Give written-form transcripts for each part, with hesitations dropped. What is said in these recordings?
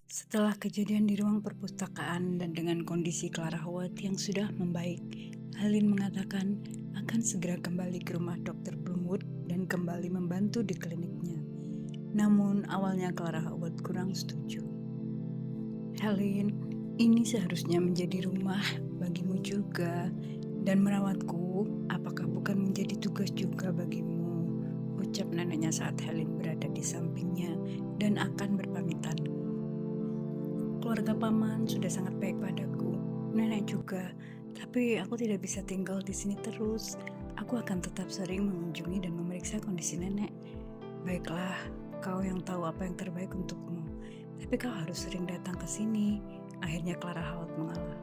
Setelah kejadian di ruang perpustakaan dan dengan kondisi Clara Howard yang sudah membaik, Halin mengatakan akan segera kembali ke rumah Dr. Bloomwood dan kembali membantu di kliniknya. Namun awalnya Clara Howard kurang setuju. Halin, ini seharusnya menjadi rumah bagimu juga, dan merawatku apakah bukan menjadi tugas juga bagimu? Ucap neneknya saat Halin berada di sampingnya dan akan berpamitan. Keluarga paman sudah sangat baik padaku, nenek juga, tapi aku tidak bisa tinggal di sini terus. Aku akan tetap sering mengunjungi dan memeriksa kondisi nenek. Baiklah, kau yang tahu apa yang terbaik untukmu, tapi kau harus sering datang ke sini. Akhirnya Clara Howard mengalah.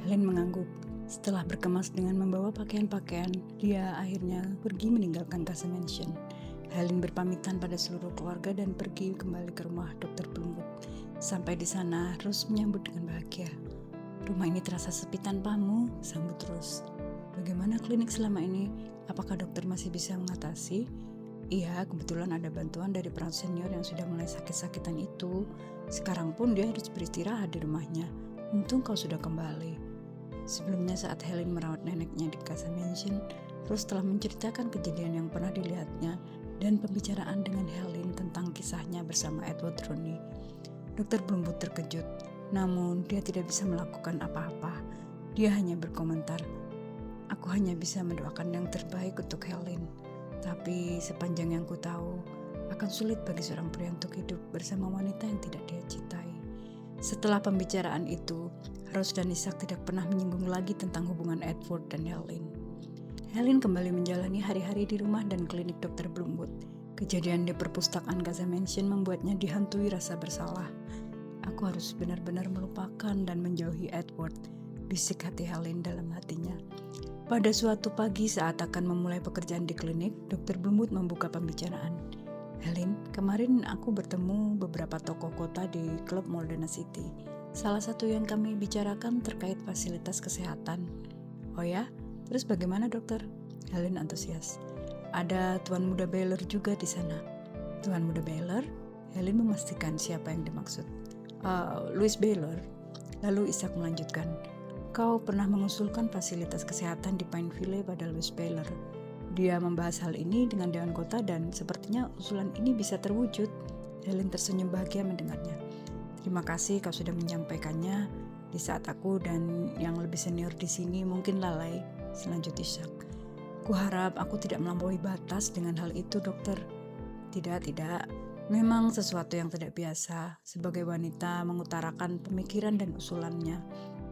Helen mengangguk. Setelah berkemas dengan membawa pakaian-pakaian, dia akhirnya pergi meninggalkan Casa Mansion. Helen berpamitan pada seluruh keluarga dan pergi kembali ke rumah Dr. Bloomwood. Sampai di sana, Rose menyambut dengan bahagia. Rumah ini terasa sepi tanpamu, sambut Rose. Bagaimana klinik selama ini? Apakah dokter masih bisa mengatasi? Iya, kebetulan ada bantuan dari perawat senior yang sudah mulai sakit-sakitan itu. Sekarang pun dia harus beristirahat di rumahnya. Untung kau sudah kembali. Sebelumnya saat Helen merawat neneknya di Casa Mansion, Rose telah menceritakan kejadian yang pernah dilihatnya dan pembicaraan dengan Helen tentang kisahnya bersama Edward Rooney. Dr. Bloomwood terkejut, namun dia tidak bisa melakukan apa-apa. Dia hanya berkomentar, "Aku hanya bisa mendoakan yang terbaik untuk Helen. Tapi sepanjang yang ku tahu, akan sulit bagi seorang pria untuk hidup bersama wanita yang tidak dia cintai." Setelah pembicaraan itu, Rose dan Isaac tidak pernah menyinggung lagi tentang hubungan Edward dan Helen. Helen kembali menjalani hari-hari di rumah dan klinik Dr. Bloomwood. Kejadian di perpustakaan Casa Mansion membuatnya dihantui rasa bersalah. "Aku harus benar-benar melupakan dan menjauhi Edward," bisik hati Helen dalam hatinya. Pada suatu pagi saat akan memulai pekerjaan di klinik, Dr. Bloomwood membuka pembicaraan. "Helen, kemarin aku bertemu beberapa tokoh kota di klub Moldena City. Salah satu yang kami bicarakan terkait fasilitas kesehatan." "Oh ya? Terus bagaimana dokter?" Helen antusias. "Ada Tuan Muda Baylor juga di sana." "Tuan Muda Baylor?" Helen memastikan siapa yang dimaksud. Louis Baylor." Lalu Isaac melanjutkan, "Kau pernah mengusulkan fasilitas kesehatan di Pineville pada Louis Baylor. Dia membahas hal ini dengan Dewan Kota dan sepertinya usulan ini bisa terwujud." Helen tersenyum bahagia mendengarnya. "Terima kasih kau sudah menyampaikannya di saat aku dan yang lebih senior di sini mungkin lalai," selanjut Ishak. "Kuharap aku tidak melampaui batas dengan hal itu, dokter." Tidak. Memang sesuatu yang tidak biasa sebagai wanita mengutarakan pemikiran dan usulannya.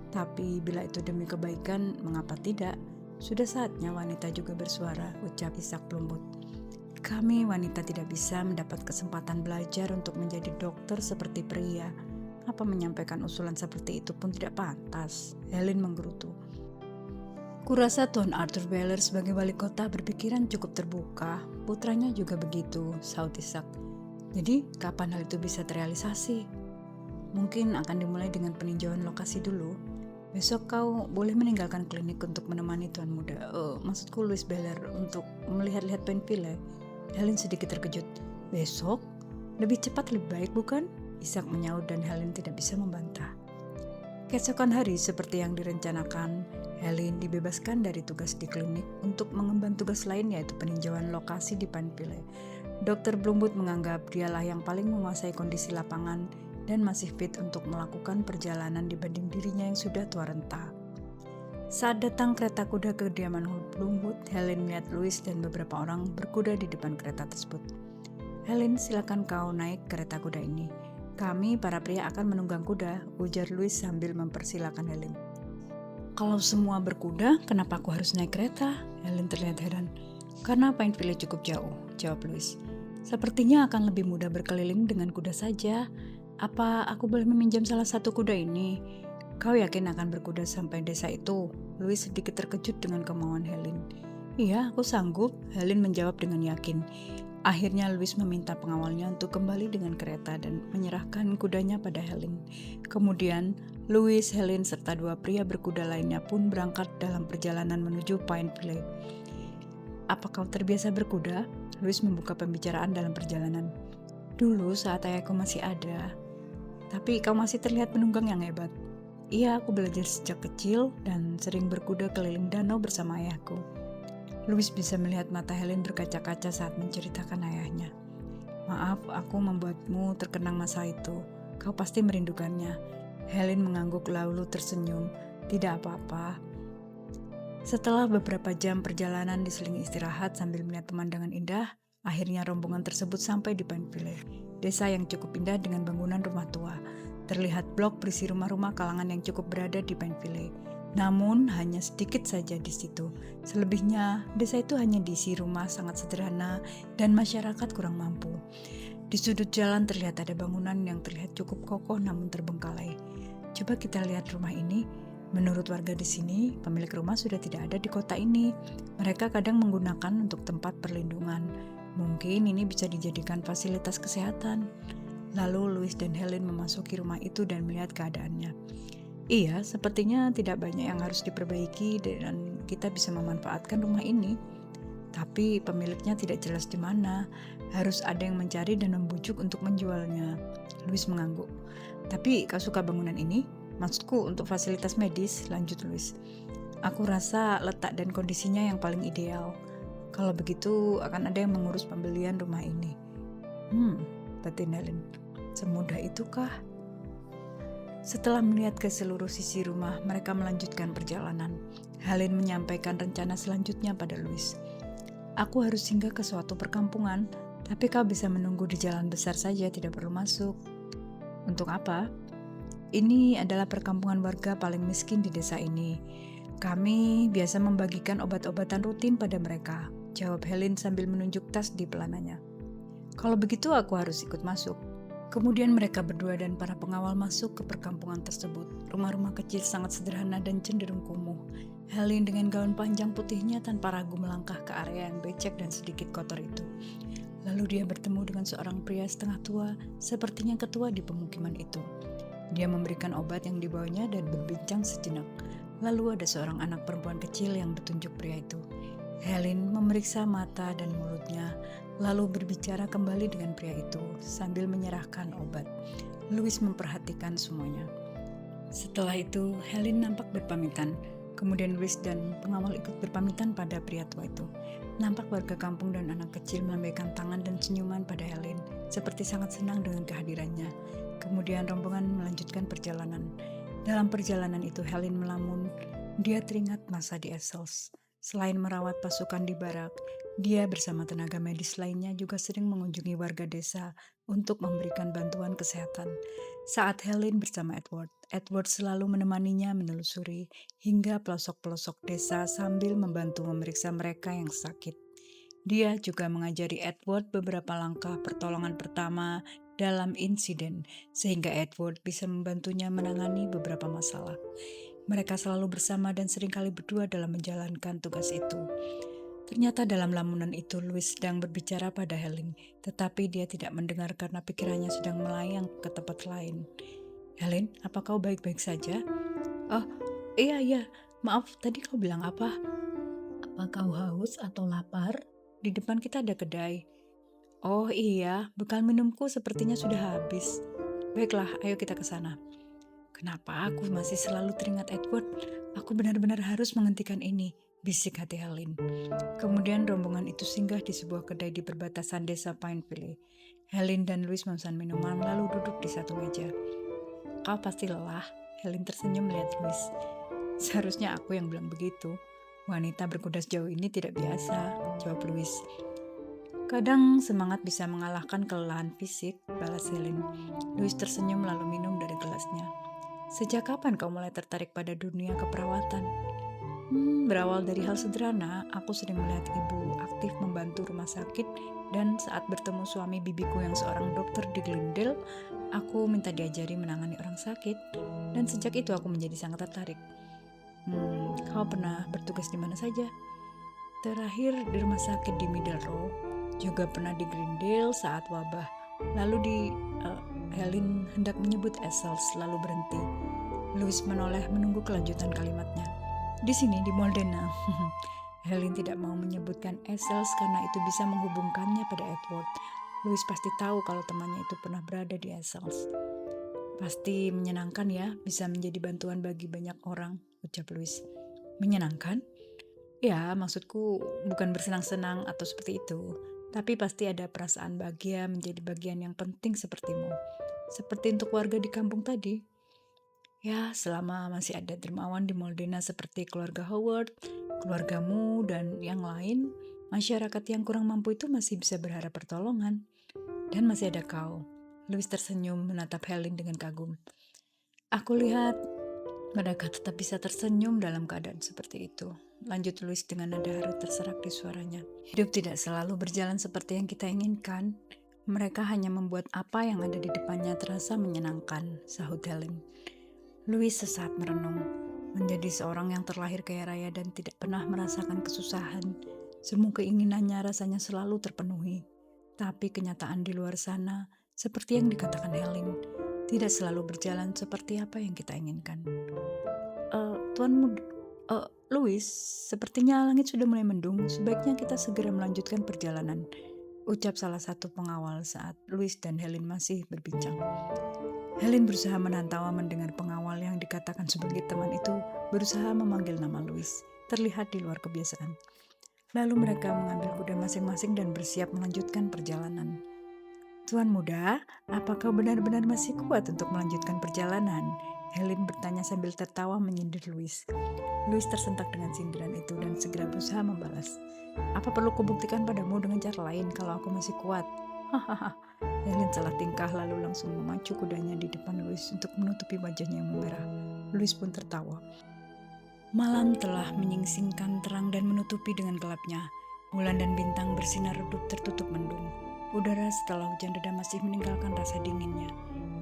Tapi bila itu demi kebaikan, mengapa tidak? Sudah saatnya wanita juga bersuara, ucap Ishak Bloomwood. "Kami wanita tidak bisa mendapat kesempatan belajar untuk menjadi dokter seperti pria. Apa menyampaikan usulan seperti itu pun tidak pantas," Helen menggerutu. "Kurasa Tuan Arthur Baylor sebagai wali kota berpikiran cukup terbuka. Putranya juga begitu," saut Ishak. "Jadi kapan hal itu bisa terrealisasi?" "Mungkin akan dimulai dengan peninjauan lokasi dulu. Besok kau boleh meninggalkan klinik untuk menemani Tuan Muda, maksudku Louis Baylor, untuk melihat-lihat Pineville." Helen sedikit terkejut. "Besok? Lebih cepat lebih baik bukan?" Ishak menyaut dan Helen tidak bisa membantah. Keesokan hari seperti yang direncanakan, Helen dibebaskan dari tugas di klinik untuk mengemban tugas lain yaitu peninjauan lokasi di Pineville. Dr. Bloomwood menganggap dialah yang paling menguasai kondisi lapangan dan masih fit untuk melakukan perjalanan dibanding dirinya yang sudah tua renta. Saat datang kereta kuda ke kediaman Bloomwood, Helen melihat Louis dan beberapa orang berkuda di depan kereta tersebut. "Helen, silakan kau naik kereta kuda ini. Kami para pria akan menunggang kuda," ujar Louis sambil mempersilakan Helen. "Kalau semua berkuda, kenapa aku harus naik kereta?" Helen terlihat heran. "Karena Pineville cukup jauh," jawab Louis. "Sepertinya akan lebih mudah berkeliling dengan kuda saja. Apa aku boleh meminjam salah satu kuda ini?" "Kau yakin akan berkuda sampai desa itu?" Louis sedikit terkejut dengan kemauan Helen. "Iya, aku sanggup," Helen menjawab dengan yakin. Akhirnya Louis meminta pengawalnya untuk kembali dengan kereta dan menyerahkan kudanya pada Helen. Kemudian Louis, Helen, serta dua pria berkuda lainnya pun berangkat dalam perjalanan menuju Pineville. "Apa kau terbiasa berkuda?" Louis membuka pembicaraan dalam perjalanan. "Dulu saat ayahku masih ada. Tapi kau masih terlihat penunggang yang hebat. Iya, aku belajar sejak kecil dan sering berkuda keliling danau bersama ayahku. Louis bisa melihat mata Helen berkaca-kaca saat menceritakan ayahnya. Maaf, aku membuatmu terkenang masa itu. Kau pasti merindukannya. Helen mengangguk lalu tersenyum. Tidak apa-apa. Setelah beberapa jam perjalanan diselingi istirahat sambil melihat pemandangan indah, akhirnya rombongan tersebut sampai di Pineville, desa yang cukup indah dengan bangunan rumah tua. Terlihat blok berisi rumah-rumah kalangan yang cukup berada di Pineville. Namun hanya sedikit saja di situ. Selebihnya, desa itu hanya diisi rumah sangat sederhana dan masyarakat kurang mampu. Di sudut jalan terlihat ada bangunan yang terlihat cukup kokoh namun terbengkalai. Coba kita lihat rumah ini. Menurut warga di sini, pemilik rumah sudah tidak ada di kota ini. Mereka kadang menggunakan untuk tempat perlindungan. Mungkin ini bisa dijadikan fasilitas kesehatan. Lalu Louis dan Helen memasuki rumah itu dan melihat keadaannya. Iya, sepertinya tidak banyak yang harus diperbaiki dan kita bisa memanfaatkan rumah ini. Tapi pemiliknya tidak jelas di mana. Harus ada yang mencari dan membujuk untuk menjualnya. Louis mengangguk. Tapi kau suka bangunan ini? Maksudku untuk fasilitas medis, lanjut Louis. Aku rasa letak dan kondisinya yang paling ideal. Kalau begitu akan ada yang mengurus pembelian rumah ini. Batin Helen. Semudah itukah? Setelah melihat ke seluruh sisi rumah, mereka melanjutkan perjalanan. Helen menyampaikan rencana selanjutnya pada Louis. Aku harus singgah ke suatu perkampungan, tapi kau bisa menunggu di jalan besar saja, tidak perlu masuk. Untuk apa? Ini adalah perkampungan warga paling miskin di desa ini. Kami biasa membagikan obat-obatan rutin pada mereka, jawab Helen sambil menunjuk tas di pelananya. Kalau begitu aku harus ikut masuk. Kemudian mereka berdua dan para pengawal masuk ke perkampungan tersebut. Rumah-rumah kecil sangat sederhana dan cenderung kumuh. Helen dengan gaun panjang putihnya tanpa ragu melangkah ke area yang becek dan sedikit kotor itu. Lalu dia bertemu dengan seorang pria setengah tua, sepertinya ketua di pemukiman itu. Dia memberikan obat yang dibawanya dan berbincang sejenak. Lalu ada seorang anak perempuan kecil yang bertunjuk pria itu. Helen memeriksa mata dan mulutnya, lalu berbicara kembali dengan pria itu sambil menyerahkan obat. Louis memperhatikan semuanya. Setelah itu, Helen nampak berpamitan. Kemudian Louis dan pengawal ikut berpamitan pada pria tua itu. Nampak warga kampung dan anak kecil melambaikan tangan dan senyuman pada Helen, seperti sangat senang dengan kehadirannya. Kemudian rombongan melanjutkan perjalanan. Dalam perjalanan itu Helen melamun. Dia teringat masa di Essex. Selain merawat pasukan di barak, dia bersama tenaga medis lainnya juga sering mengunjungi warga desa untuk memberikan bantuan kesehatan. Saat Helen bersama Edward selalu menemaninya menelusuri hingga pelosok-pelosok desa sambil membantu memeriksa mereka yang sakit. Dia juga mengajari Edward beberapa langkah pertolongan pertama dalam insiden, sehingga Edward bisa membantunya menangani beberapa masalah. Mereka selalu bersama dan seringkali berdua dalam menjalankan tugas itu. Ternyata dalam lamunan itu Louis sedang berbicara pada Helen, tetapi dia tidak mendengar karena pikirannya sedang melayang ke tempat lain. Helen, apa kau baik-baik saja? Oh, iya, maaf, tadi kau bilang apa? Apa kau haus atau lapar? Di depan kita ada kedai. Oh iya, bekal minumku sepertinya sudah habis. Baiklah, ayo kita ke sana. Kenapa aku masih selalu teringat Edward? Aku benar-benar harus menghentikan ini, bisik hati Helen. Kemudian rombongan itu singgah di sebuah kedai di perbatasan desa Pineville. Helen dan Louis memesan minuman lalu duduk di satu meja. Kau pasti lelah, Helen tersenyum melihat Louis. Seharusnya aku yang bilang begitu. Wanita berkuda sejauh ini tidak biasa, jawab Louis. Kadang semangat bisa mengalahkan kelelahan fisik, balas Helen. Louis tersenyum lalu minum dari gelasnya. Sejak kapan kau mulai tertarik pada dunia keperawatan? Berawal dari hal sederhana, aku sering melihat ibu aktif membantu rumah sakit dan saat bertemu suami bibiku yang seorang dokter di Glendale, aku minta diajari menangani orang sakit dan sejak itu aku menjadi sangat tertarik. Kau pernah bertugas di mana saja? Terakhir di rumah sakit di Middlesbrough, juga pernah di Glendale saat wabah. Lalu Helen hendak menyebut Essex lalu berhenti. Louis menoleh menunggu kelanjutan kalimatnya. Di sini di Modena. Helen tidak mau menyebutkan Essex karena itu bisa menghubungkannya pada Edward. Louis pasti tahu kalau temannya itu pernah berada di Essex. Pasti menyenangkan ya, bisa menjadi bantuan bagi banyak orang, ucap Louis. Menyenangkan? Ya, maksudku bukan bersenang-senang atau seperti itu, tapi pasti ada perasaan bahagia menjadi bagian yang penting sepertimu. Seperti untuk warga di kampung tadi. Ya, selama masih ada dermawan di Moldena seperti keluarga Howard, keluargamu, dan yang lain, masyarakat yang kurang mampu itu masih bisa berharap pertolongan. Dan masih ada kau. Louis tersenyum menatap Helen dengan kagum. Aku lihat mereka tetap bisa tersenyum dalam keadaan seperti itu. Lanjut Louis dengan nada haru terserak di suaranya. Hidup tidak selalu berjalan seperti yang kita inginkan. Mereka hanya membuat apa yang ada di depannya terasa menyenangkan, sahut Helen. Louis sesaat merenung. Menjadi seorang yang terlahir kaya raya dan tidak pernah merasakan kesusahan. Semua keinginannya rasanya selalu terpenuhi. Tapi kenyataan di luar sana, seperti yang dikatakan Helen, tidak selalu berjalan seperti apa yang kita inginkan. Louis, sepertinya langit sudah mulai mendung. Sebaiknya kita segera melanjutkan perjalanan, ucap salah satu pengawal saat Louis dan Helen masih berbincang. Helen berusaha menahan tawa mendengar pengawal yang dikatakan sebagai teman itu berusaha memanggil nama Louis, terlihat di luar kebiasaan. Lalu mereka mengambil kuda masing-masing dan bersiap melanjutkan perjalanan. Tuan muda, apakah benar-benar masih kuat untuk melanjutkan perjalanan? Helen bertanya sambil tertawa menyindir Louis. Louis tersentak dengan sindiran itu dan segera berusaha membalas. Apa perlu kubuktikan padamu dengan cara lain kalau aku masih kuat? Hahaha. Helen salah tingkah lalu langsung memacu kudanya di depan Louis untuk menutupi wajahnya yang memerah. Louis pun tertawa. Malam telah menyingsingkan terang dan menutupi dengan gelapnya. Bulan dan bintang bersinar redup tertutup mendung. Udara setelah hujan reda masih meninggalkan rasa dinginnya.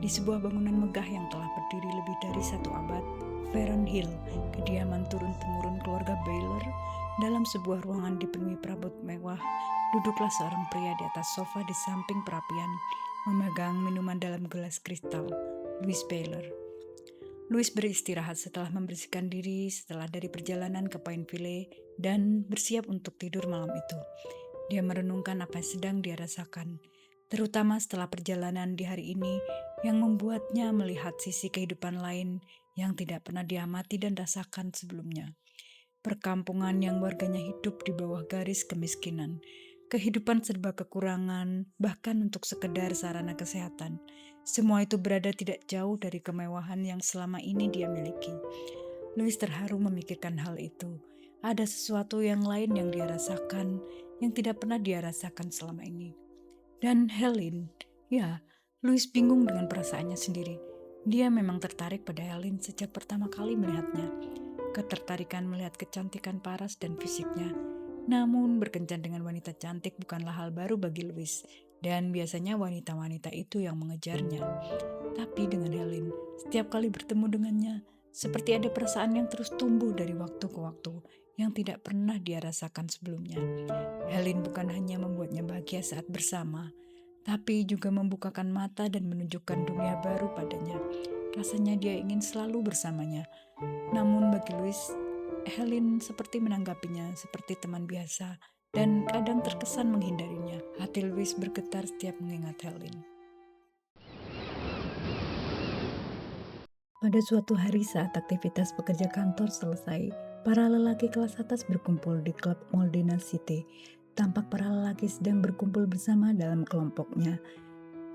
Di sebuah bangunan megah yang telah berdiri lebih dari 1 abad, Farron Hill, kediaman turun-temurun keluarga Baylor, dalam sebuah ruangan dipenuhi perabot mewah, duduklah seorang pria di atas sofa di samping perapian, memegang minuman dalam gelas kristal. Louis Baylor. Louis beristirahat setelah membersihkan diri setelah dari perjalanan ke Pineville dan bersiap untuk tidur malam itu. Dia merenungkan apa yang sedang dia rasakan, terutama setelah perjalanan di hari ini yang membuatnya melihat sisi kehidupan lain yang tidak pernah diamati dan rasakan sebelumnya. Perkampungan yang warganya hidup di bawah garis kemiskinan, kehidupan serba kekurangan, bahkan untuk sekedar sarana kesehatan. Semua itu berada tidak jauh dari kemewahan yang selama ini dia miliki. Louis terharu memikirkan hal itu. Ada sesuatu yang lain yang dia rasakan, yang tidak pernah dia rasakan selama ini. Dan Helen, ya, Louis bingung dengan perasaannya sendiri. Dia memang tertarik pada Helen sejak pertama kali melihatnya. Ketertarikan melihat kecantikan paras dan fisiknya. Namun berkencan dengan wanita cantik bukanlah hal baru bagi Louis. Dan biasanya wanita-wanita itu yang mengejarnya. Tapi dengan Helen, setiap kali bertemu dengannya, seperti ada perasaan yang terus tumbuh dari waktu ke waktu yang tidak pernah dia rasakan sebelumnya. Helen bukan hanya membuatnya bahagia saat bersama, tapi juga membukakan mata dan menunjukkan dunia baru padanya. Rasanya dia ingin selalu bersamanya. Namun bagi Louis, Helen seperti menanggapinya seperti teman biasa dan kadang terkesan menghindarinya. Hati Louis bergetar setiap mengingat Helen. Pada suatu hari saat aktivitas pekerja kantor selesai, para lelaki kelas atas berkumpul di klub Moldena City. Tampak para lelaki sedang berkumpul bersama dalam kelompoknya.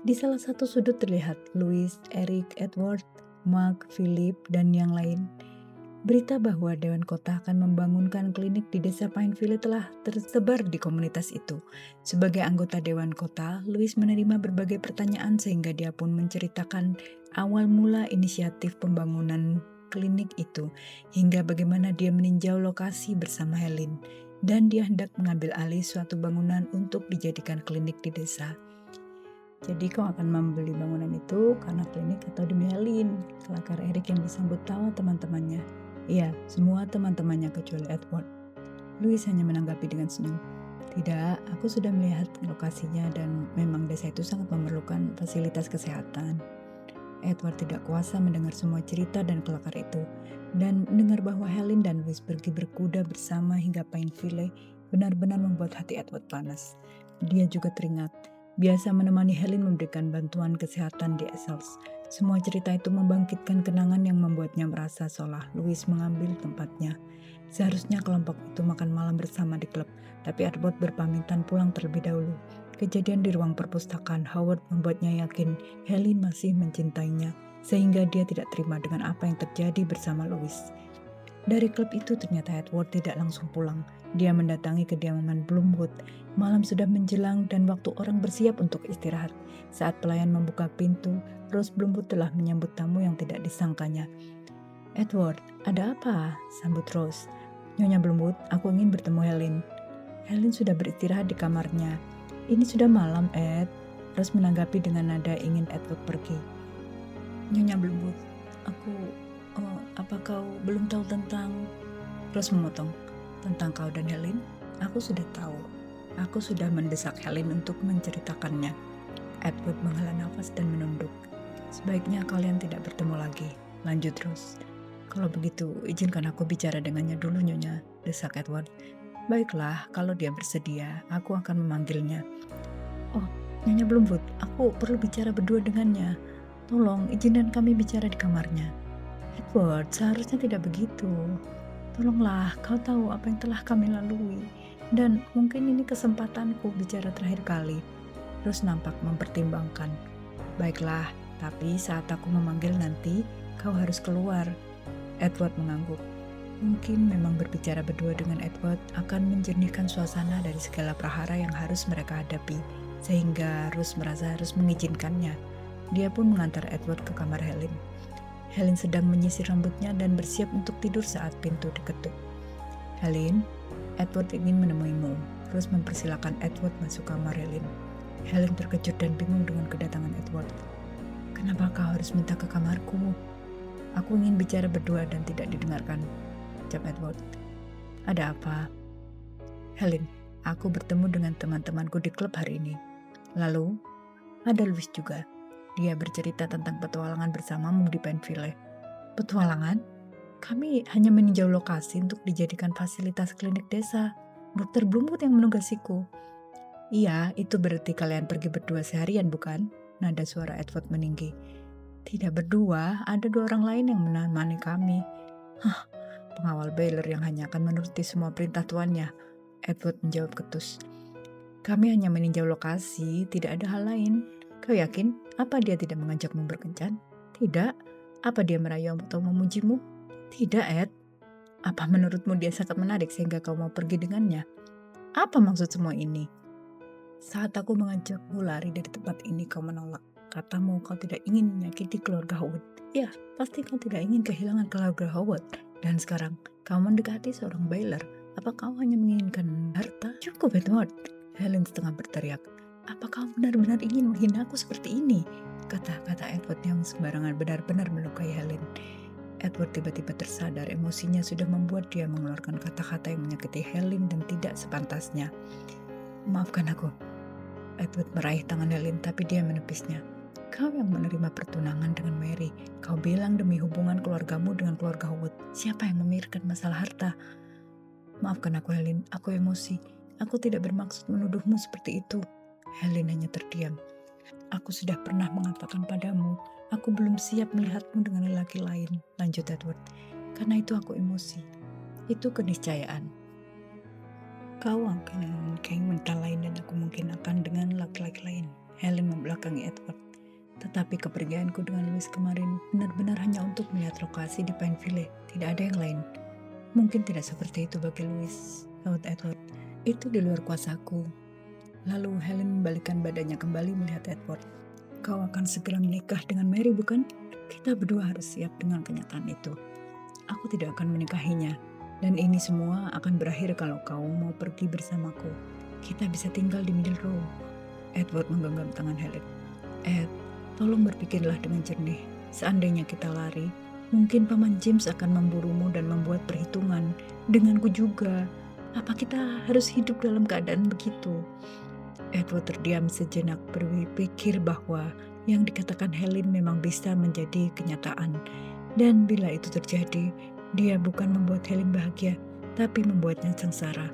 Di salah satu sudut terlihat Louis, Eric, Edward, Mark, Philip, dan yang lain. Berita bahwa Dewan Kota akan membangunkan klinik di desa Pineville telah tersebar di komunitas itu. Sebagai anggota Dewan Kota, Louis menerima berbagai pertanyaan sehingga dia pun menceritakan awal mula inisiatif pembangunan klinik itu, hingga bagaimana dia meninjau lokasi bersama Helen, dan dia hendak mengambil alih suatu bangunan untuk dijadikan klinik di desa. Jadi kau akan membeli bangunan itu karena klinik atau demi Helen? Kelakar Eric yang disambut tawa teman-temannya. Iya, semua teman-temannya kecuali Edward. Louis hanya menanggapi dengan senyum. Tidak, aku sudah melihat lokasinya dan memang desa itu sangat memerlukan fasilitas kesehatan. Edward tidak kuasa mendengar semua cerita dan kelakar itu, dan mendengar bahwa Helen dan Louis pergi berkuda bersama hingga Pineville benar-benar membuat hati Edward panas. Dia juga teringat biasa menemani Helen memberikan bantuan kesehatan di Essex Semua cerita itu membangkitkan kenangan yang membuatnya merasa seolah Louis mengambil tempatnya. Seharusnya kelompok itu makan malam bersama di klub, tapi Edward berpamitan pulang terlebih dahulu. Kejadian di ruang perpustakaan Howard membuatnya yakin Helen masih mencintainya, sehingga dia tidak terima dengan apa yang terjadi bersama Louis. Dari klub itu ternyata Edward tidak langsung pulang. Dia mendatangi kediaman Bloomwood. Malam sudah menjelang dan waktu orang bersiap untuk istirahat. Saat pelayan membuka pintu, Rose Bloomwood telah menyambut tamu yang tidak disangkanya. "Edward, ada apa?" sambut Rose. "Nyonya Bloomwood, aku ingin bertemu Helen." "Helen sudah beristirahat di kamarnya." "Ini sudah malam, Ed." Rose menanggapi dengan nada ingin Edward pergi. "Nyonya Bloomwood, apa kau belum tahu tentang..." Rose memotong. "Tentang kau dan Helen? Aku sudah tahu. Aku sudah mendesak Helen untuk menceritakannya." Edward menghela nafas dan menunduk. "Sebaiknya kalian tidak bertemu lagi," lanjut Rose. "Kalau begitu, izinkan aku bicara dengannya dulu, Nyonya," desak Edward. "Baiklah, kalau dia bersedia, aku akan memanggilnya." "Oh, Nyonya Bloomwood, aku perlu bicara berdua dengannya. Tolong, izinkan kami bicara di kamarnya." "Edward, seharusnya tidak begitu. Tolonglah, kau tahu apa yang telah kami lalui. Dan mungkin ini kesempatanku bicara terakhir kali." Terus nampak mempertimbangkan. "Baiklah, tapi saat aku memanggil nanti, kau harus keluar." Edward mengangguk. Mungkin memang berbicara berdua dengan Edward akan menjernihkan suasana dari segala prahara yang harus mereka hadapi, sehingga Rose merasa harus mengizinkannya. Dia pun mengantar Edward ke kamar Helen. Helen sedang menyisir rambutnya dan bersiap untuk tidur saat pintu diketuk. "Helen, Edward ingin menemuimu." Rose mempersilakan Edward masuk kamar Helen. Helen terkejut dan bingung dengan kedatangan Edward. "Kenapa kau harus minta ke kamarku?" "Aku ingin bicara berdua dan tidak didengarkan," jawab Edward. "Ada apa?" "Helen, aku bertemu dengan teman-temanku di klub hari ini. Lalu, ada Louis juga. Dia bercerita tentang petualangan bersamamu di Penville." "Petualangan? Kami hanya meninjau lokasi untuk dijadikan fasilitas klinik desa. Dr. Bloomwood yang menugasiku." "Iya, itu berarti kalian pergi berdua seharian, bukan?" Nada suara Edward meninggi. "Tidak berdua, ada 2 orang lain yang menemani kami." "Hah, pengawal Baylor yang hanya akan menuruti semua perintah tuannya," Edward menjawab ketus. "Kami hanya meninjau lokasi, tidak ada hal lain." "Kau yakin? Apa dia tidak mengajakmu berkencan?" "Tidak." "Apa dia merayu atau memujimu?" "Tidak, Ed." "Apa menurutmu dia sangat menarik sehingga kau mau pergi dengannya?" "Apa maksud semua ini?" "Saat aku mengajakmu lari dari tempat ini, kau menolak. Katamu kau tidak ingin menyakiti keluarga Howard. Ya, pasti kau tidak ingin kehilangan keluarga Howard. Dan sekarang, kau mendekati seorang Baylor. Apa kau hanya menginginkan harta?" "Cukup, Edward!" Helen setengah berteriak. "Apa kau benar-benar ingin menghina aku seperti ini?" Kata-kata Edward yang sembarangan benar-benar melukai Helen. Edward tiba-tiba tersadar emosinya sudah membuat dia mengeluarkan kata-kata yang menyakiti Helen dan tidak sepantasnya. "Maafkan aku." Edward meraih tangan Helen, tapi dia menepisnya. "Kau yang menerima pertunangan dengan Mary. Kau bilang demi hubungan keluargamu dengan keluarga Howard. Siapa yang memikirkan masalah harta?" "Maafkan aku, Helen. Aku emosi. Aku tidak bermaksud menuduhmu seperti itu." Helen hanya terdiam. "Aku sudah pernah mengatakan padamu, aku belum siap melihatmu dengan lelaki lain," lanjut Edward. "Karena itu aku emosi. Itu keniscayaan. Kau akan kayak mental lain dan aku mungkin akan dengan laki-laki lain." Helen membelakangi Edward. "Tetapi kepergianku dengan Louis kemarin benar-benar hanya untuk melihat lokasi di Pineville. Tidak ada yang lain." "Mungkin tidak seperti itu bagi Louis," sahut Edward. "Itu di luar kuasaku." Lalu Helen membalikkan badannya kembali melihat Edward. "Kau akan segera menikah dengan Mary, bukan? Kita berdua harus siap dengan kenyataan itu. Aku tidak akan menikahinya. Dan ini semua akan berakhir kalau kau mau pergi bersamaku. Kita bisa tinggal di Middle Row." Edward menggenggam tangan Helen. "Ed, tolong berpikirlah dengan jernih. Seandainya kita lari, mungkin Paman James akan memburumu dan membuat perhitungan. Denganku juga. Apa kita harus hidup dalam keadaan begitu?" Edward terdiam sejenak berpikir bahwa yang dikatakan Helen memang bisa menjadi kenyataan. Dan bila itu terjadi, dia bukan membuat Helen bahagia, tapi membuatnya sengsara.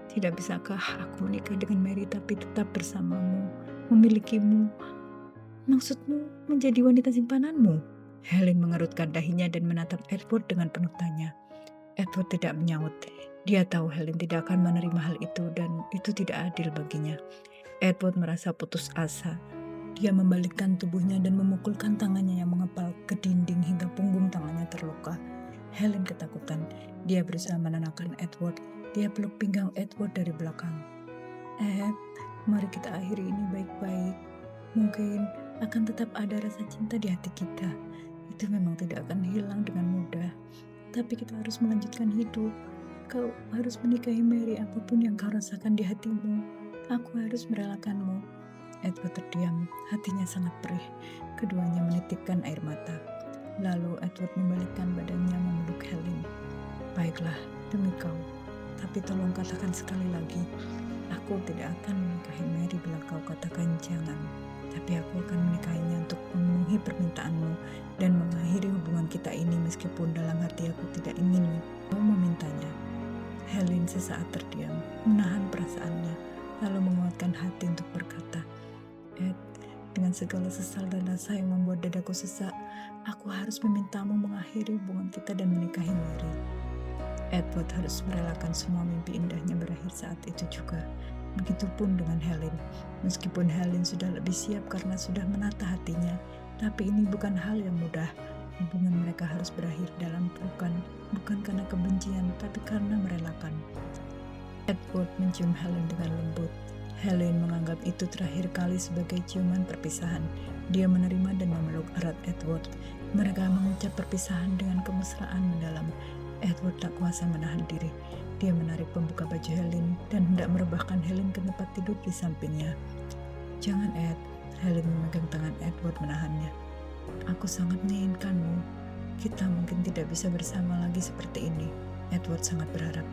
"Tidak bisakah aku menikah dengan Mary tapi tetap bersamamu, memilikimu?" Maksudmu menjadi wanita simpananmu? Helen mengerutkan dahinya dan menatap Edward dengan penuh tanya. Edward tidak menyaut. Dia tahu Helen tidak akan menerima hal itu dan itu tidak adil baginya. Edward merasa putus asa. Dia membalikkan tubuhnya dan memukulkan tangannya yang mengepal ke dinding hingga punggung tangannya terluka. Helen ketakutan. Dia berusaha menenangkan Edward. Dia peluk pinggang Edward dari belakang. Mari kita akhiri ini baik-baik. Mungkin akan tetap ada rasa cinta di hati kita. Itu memang tidak akan hilang dengan mudah. Tapi kita harus melanjutkan hidup. Kau harus menikahi Mary apapun yang kau rasakan di hatimu. Aku harus merelakanmu. Edward terdiam, hatinya sangat perih. Keduanya menitipkan air mata. Lalu Edward membalikkan badannya memeluk Helen. Baiklah, demi kau. Tapi tolong katakan sekali lagi, aku tidak akan menikahi Mary bila kau katakan jangan. Tapi aku akan menikahinya untuk memenuhi permintaanmu dan mengakhiri hubungan kita ini meskipun dalam hati aku tidak ingin kau memintanya. Helen sesaat terdiam, menahan perasaannya, lalu menguatkan hati untuk berkata, Ed, dengan segala sesal dan rasa yang membuat dadaku sesak, aku harus memintamu mengakhiri hubungan kita dan menikahi Mary. Edward harus merelakan semua mimpi indahnya berakhir saat itu juga. Begitupun dengan Helen. Meskipun Helen sudah lebih siap karena sudah menata hatinya, tapi ini bukan hal yang mudah. Hubungan mereka harus berakhir dalam pelukan, bukan karena kebencian, tapi karena merelakan. Edward mencium Helen dengan lembut. Helen menganggap itu terakhir kali sebagai ciuman perpisahan. Dia menerima dan memeluk erat Edward. Mereka mengucap perpisahan dengan kemesraan mendalam. Edward tak kuasa menahan diri. Dia menarik pembuka baju Helen dan hendak merebahkan Helen ke tempat tidur di sampingnya. Jangan, Ed. Helen memegang tangan Edward menahannya. Aku sangat menginginkanmu. Kita mungkin tidak bisa bersama lagi seperti ini. Edward sangat berharap.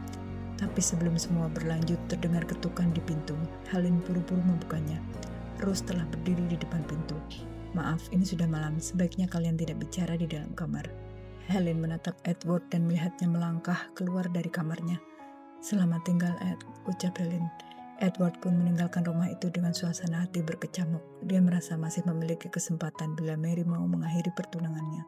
Tapi sebelum semua berlanjut, terdengar ketukan di pintu. Helen buru-buru membukanya. Rose telah berdiri di depan pintu. Maaf, ini sudah malam. Sebaiknya kalian tidak bicara di dalam kamar. Helen menatap Edward dan melihatnya melangkah keluar dari kamarnya. Selamat tinggal, Ed, ucap Helen. Edward pun meninggalkan rumah itu dengan suasana hati berkecamuk. Dia merasa masih memiliki kesempatan bila Mary mau mengakhiri pertunangannya.